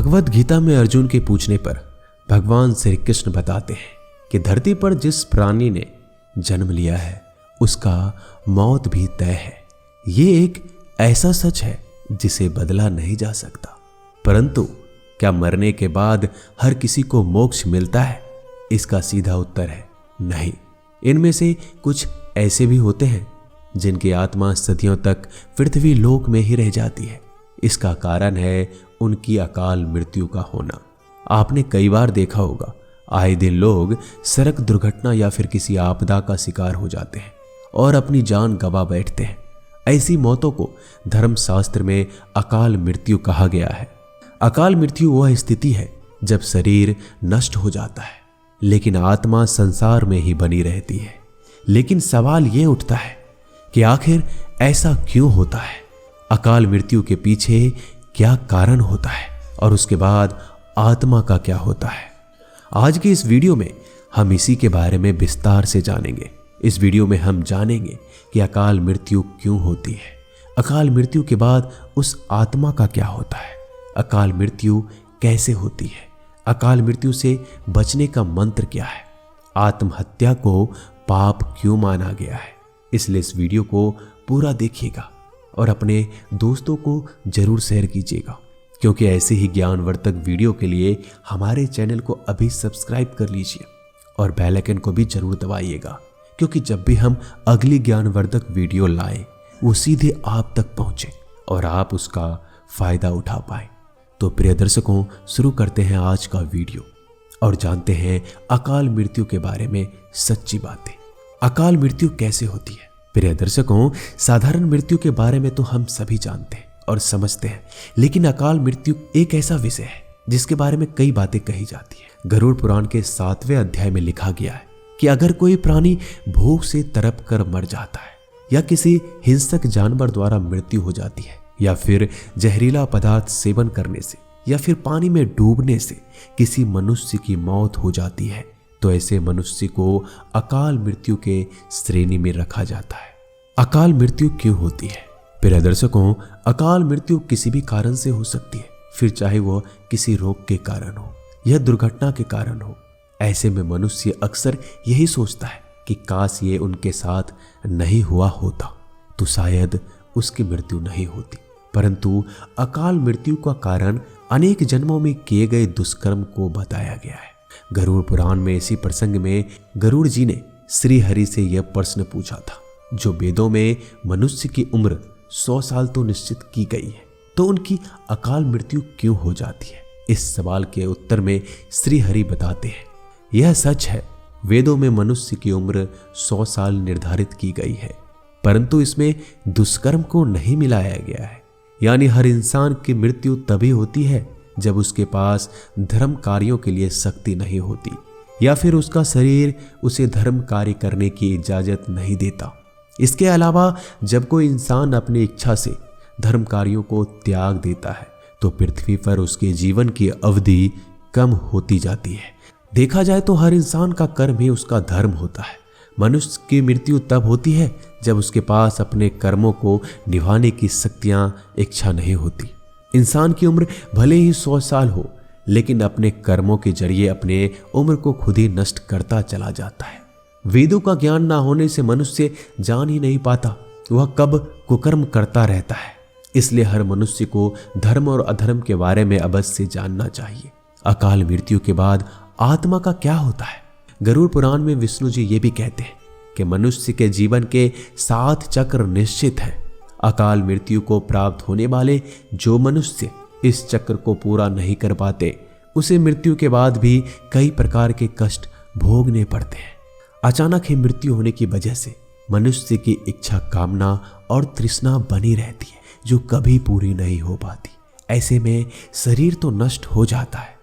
भगवत गीता में अर्जुन के पूछने पर भगवान श्री कृष्ण बताते हैं कि धरती पर जिस प्राणी ने जन्म लिया है उसका मौत भी तय है। ये एक ऐसा सच है जिसे बदला नहीं जा सकता। परंतु क्या मरने के बाद हर किसी को मोक्ष मिलता है? इसका सीधा उत्तर है नहीं। इनमें से कुछ ऐसे भी होते हैं जिनकी आत्मा सदियों तक पृथ्वी लोक में ही रह जाती है। इसका कारण है उनकी अकाल मृत्यु का होना। आपने कई बार देखा होगा, आए दिन लोग सड़क दुर्घटना या फिर किसी आपदा का शिकार हो जाते हैं और अपनी जान गंवा बैठते हैं। ऐसी मौतों को धर्मशास्त्र में अकाल मृत्यु कहा गया है। अकाल मृत्यु वह स्थिति है जब शरीर नष्ट हो जाता है लेकिन आत्मा संसार में ही बनी रहती है। लेकिन सवाल यह उठता है कि आखिर ऐसा क्यों होता है? अकाल मृत्यु के पीछे क्या कारण होता है और उसके बाद आत्मा का क्या होता है? आज की इस वीडियो में हम इसी के बारे में विस्तार से जानेंगे। इस वीडियो में हम जानेंगे कि अकाल मृत्यु क्यों होती है, अकाल मृत्यु के बाद उस आत्मा का क्या होता है, अकाल मृत्यु कैसे होती है, अकाल मृत्यु से बचने का मंत्र क्या है, आत्महत्या को पाप क्यों माना गया है। इसलिए इस वीडियो को पूरा देखिएगा और अपने दोस्तों को जरूर शेयर कीजिएगा, क्योंकि ऐसे ही ज्ञानवर्धक वीडियो के लिए हमारे चैनल को अभी सब्सक्राइब कर लीजिए और बेल आइकन को भी जरूर दबाइएगा, क्योंकि जब भी हम अगली ज्ञानवर्धक वीडियो लाएं वो सीधे आप तक पहुंचे और आप उसका फायदा उठा पाए। तो प्रिय दर्शकों, शुरू करते हैं आज का वीडियो और जानते हैं अकाल मृत्यु के बारे में सच्ची बातें। अकाल मृत्यु कैसे होती है? प्रिय दर्शकों, साधारण मृत्यु के बारे में तो हम सभी जानते हैं और समझते हैं, लेकिन अकाल मृत्यु एक ऐसा विषय है जिसके बारे में कई बातें कही जाती है। गरुड़ पुराण के 7वें अध्याय में लिखा गया है कि अगर कोई प्राणी भूख से तड़प कर मर जाता है या किसी हिंसक जानवर द्वारा मृत्यु हो जाती है या फिर जहरीला पदार्थ सेवन करने से या फिर पानी में डूबने से किसी मनुष्य की मौत हो जाती है, तो ऐसे मनुष्य को अकाल मृत्यु के श्रेणी में रखा जाता है। अकाल मृत्यु क्यों होती है? प्रिय दर्शकों, अकाल मृत्यु किसी भी कारण से हो सकती है, फिर चाहे वह किसी रोग के कारण हो या दुर्घटना के कारण हो। ऐसे में मनुष्य अक्सर यही सोचता है कि काश ये उनके साथ नहीं हुआ होता तो शायद उसकी मृत्यु नहीं होती। परंतु अकाल मृत्यु का कारण अनेक जन्मों में किए गए दुष्कर्म को बताया गया है। गरुड़ पुराण में इसी प्रसंग में गरुड़ जी ने श्री हरि से यह प्रश्न पूछा था, जो वेदों में मनुष्य की उम्र 100 साल तो निश्चित की गई है, तो उनकी अकाल मृत्यु क्यों हो जाती है? इस सवाल के उत्तर में श्री हरि बताते हैं, यह सच है, वेदों में मनुष्य की उम्र 100 साल निर्धारित की गई है, परंतु इसमें दुष्कर्म को नहीं मिलाया गया है। यानी हर इंसान की मृत्यु तभी होती है जब उसके पास धर्म कार्यों के लिए शक्ति नहीं होती या फिर उसका शरीर उसे धर्म कार्य करने की इजाजत नहीं देता। इसके अलावा जब कोई इंसान अपनी इच्छा से धर्म कार्यों को त्याग देता है तो पृथ्वी पर उसके जीवन की अवधि कम होती जाती है। देखा जाए तो हर इंसान का कर्म ही उसका धर्म होता है। मनुष्य की मृत्यु तब होती है जब उसके पास अपने कर्मों को निभाने की शक्तियां, इच्छा नहीं होती। इंसान की उम्र भले ही 100 साल हो, लेकिन अपने कर्मों के जरिए अपने उम्र को खुद ही नष्ट करता चला जाता है। वेदों का ज्ञान ना होने से मनुष्य जान ही नहीं पाता वह कब कुकर्म करता रहता है। इसलिए हर मनुष्य को धर्म और अधर्म के बारे में अवश्य जानना चाहिए। अकाल मृत्यु के बाद आत्मा का क्या होता है? गरुड़ पुराण में विष्णु जी ये भी कहते हैं कि मनुष्य के जीवन के 7 चक्र निश्चित हैं। अकाल मृत्यु को प्राप्त होने वाले जो मनुष्य इस चक्र को पूरा नहीं कर पाते उसे मृत्यु के बाद भी कई प्रकार के कष्ट भोगने पड़ते हैं। अचानक ही मृत्यु होने की वजह से मनुष्य की इच्छा, कामना और तृष्णा बनी रहती है जो कभी पूरी नहीं हो पाती। ऐसे में शरीर तो नष्ट हो जाता है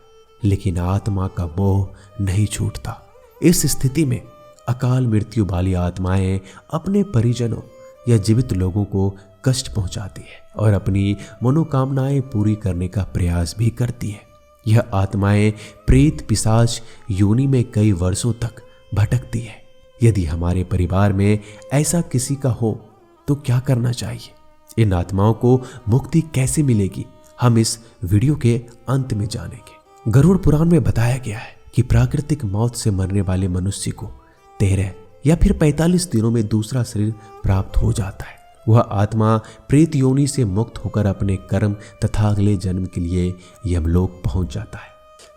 लेकिन आत्मा का मोह नहीं छूटता। इस स्थिति में अकाल मृत्यु वाली आत्माएं अपने परिजनों या जीवित लोगों को कष्ट पहुंचाती है और अपनी मनोकामनाएं पूरी करने का प्रयास भी करती है। यह आत्माएं प्रेत पिशाच योनि में कई वर्षों तक भटकती है। यदि हमारे परिवार में ऐसा किसी का हो तो क्या करना चाहिए? इन आत्माओं को मुक्ति कैसे मिलेगी? हम इस वीडियो के अंत में जानेंगे। गरुड़ पुराण में बताया गया है कि प्राकृतिक मौत से मरने वाले मनुष्य को 13 या फिर 45 दिनों में दूसरा शरीर प्राप्त हो जाता है। वह आत्मा प्रेत योनि से मुक्त होकर अपने कर्म तथा अगले जन्म के लिए यमलोक पहुंच जाता है।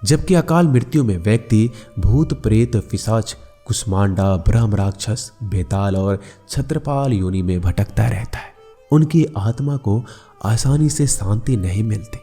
जबकि अकाल मृत्यु में व्यक्ति भूत प्रेत पिशाच कुष्मांडा ब्रह्म राक्षस बेताल और छत्रपाल योनि में भटकता रहता है। उनकी आत्मा को आसानी से शांति नहीं मिलती।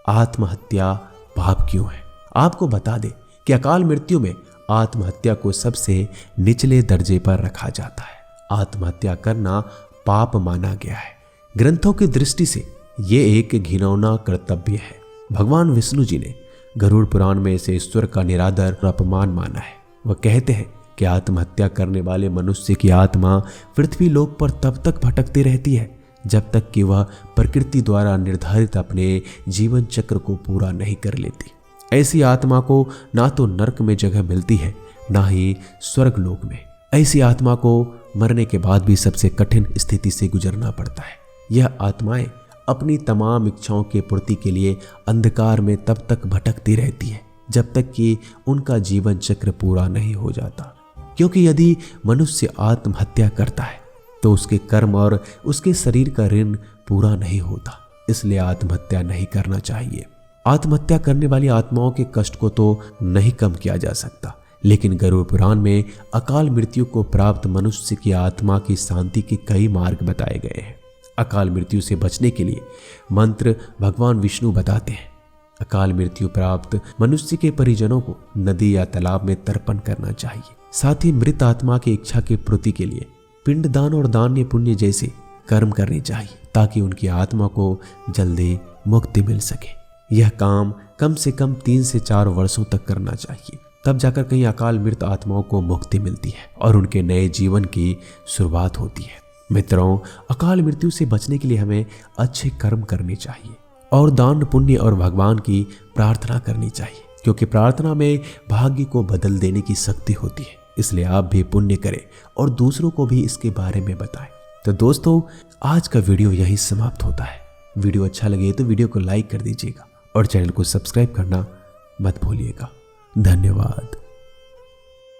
आत्महत्या पाप क्यों है? आपको बता दे कि अकाल मृत्यु में आत्महत्या को सबसे निचले दर्जे पर रखा जाता है। आत्महत्या करना पाप माना गया है। ग्रंथों की दृष्टि से ये एक घिनौना कर्तव्य है। भगवान विष्णु जी ने गरुड़ पुराण में इसे ईश्वर का निरादर और अपमान माना है। वह कहते हैं कि आत्महत्या करने वाले मनुष्य की आत्मा पृथ्वी लोक पर तब तक भटकती रहती है जब तक कि वह प्रकृति द्वारा निर्धारित अपने जीवन चक्र को पूरा नहीं कर लेती। ऐसी आत्मा को ना तो नरक में जगह मिलती है ना ही स्वर्ग लोक में। ऐसी आत्मा को मरने के बाद भी सबसे कठिन स्थिति से गुजरना पड़ता है। यह आत्माएं अपनी तमाम इच्छाओं की पूर्ति के लिए अंधकार में तब तक भटकती रहती है जब तक कि उनका जीवन चक्र पूरा नहीं हो जाता। क्योंकि यदि मनुष्य आत्महत्या करता है तो उसके कर्म और उसके शरीर का ऋण पूरा नहीं होता। इसलिए आत्महत्या नहीं करना चाहिए। आत्महत्या करने वाली आत्माओं के कष्ट को तो नहीं कम किया जा सकता, लेकिन गरुड़ पुराण में अकाल मृत्यु को प्राप्त मनुष्य की आत्मा की शांति के कई मार्ग बताए गए हैं। अकाल मृत्यु से बचने के लिए मंत्र भगवान विष्णु बताते हैं। अकाल मृत्यु प्राप्त मनुष्य के परिजनों को नदी या तालाब में तर्पण करना चाहिए। साथ ही मृत आत्मा की इच्छा की पूर्ति के लिए पिंडदान और दान पुण्य जैसे कर्म करने चाहिए ताकि उनकी आत्मा को जल्दी मुक्ति मिल सके। यह काम कम से कम 3 से 4 वर्षों तक करना चाहिए। तब जाकर कहीं अकाल मृत आत्माओं को मुक्ति मिलती है और उनके नए जीवन की शुरुआत होती है। मित्रों, अकाल मृत्यु से बचने के लिए हमें अच्छे कर्म करने चाहिए और दान पुण्य और भगवान की प्रार्थना करनी चाहिए, क्योंकि प्रार्थना में भाग्य को बदल देने की शक्ति होती है। इसलिए आप भी पुण्य करें और दूसरों को भी इसके बारे में बताएं। तो दोस्तों, आज का वीडियो यहीं समाप्त होता है। वीडियो अच्छा लगे तो वीडियो को लाइक कर दीजिएगा और चैनल को सब्सक्राइब करना मत भूलिएगा। धन्यवाद।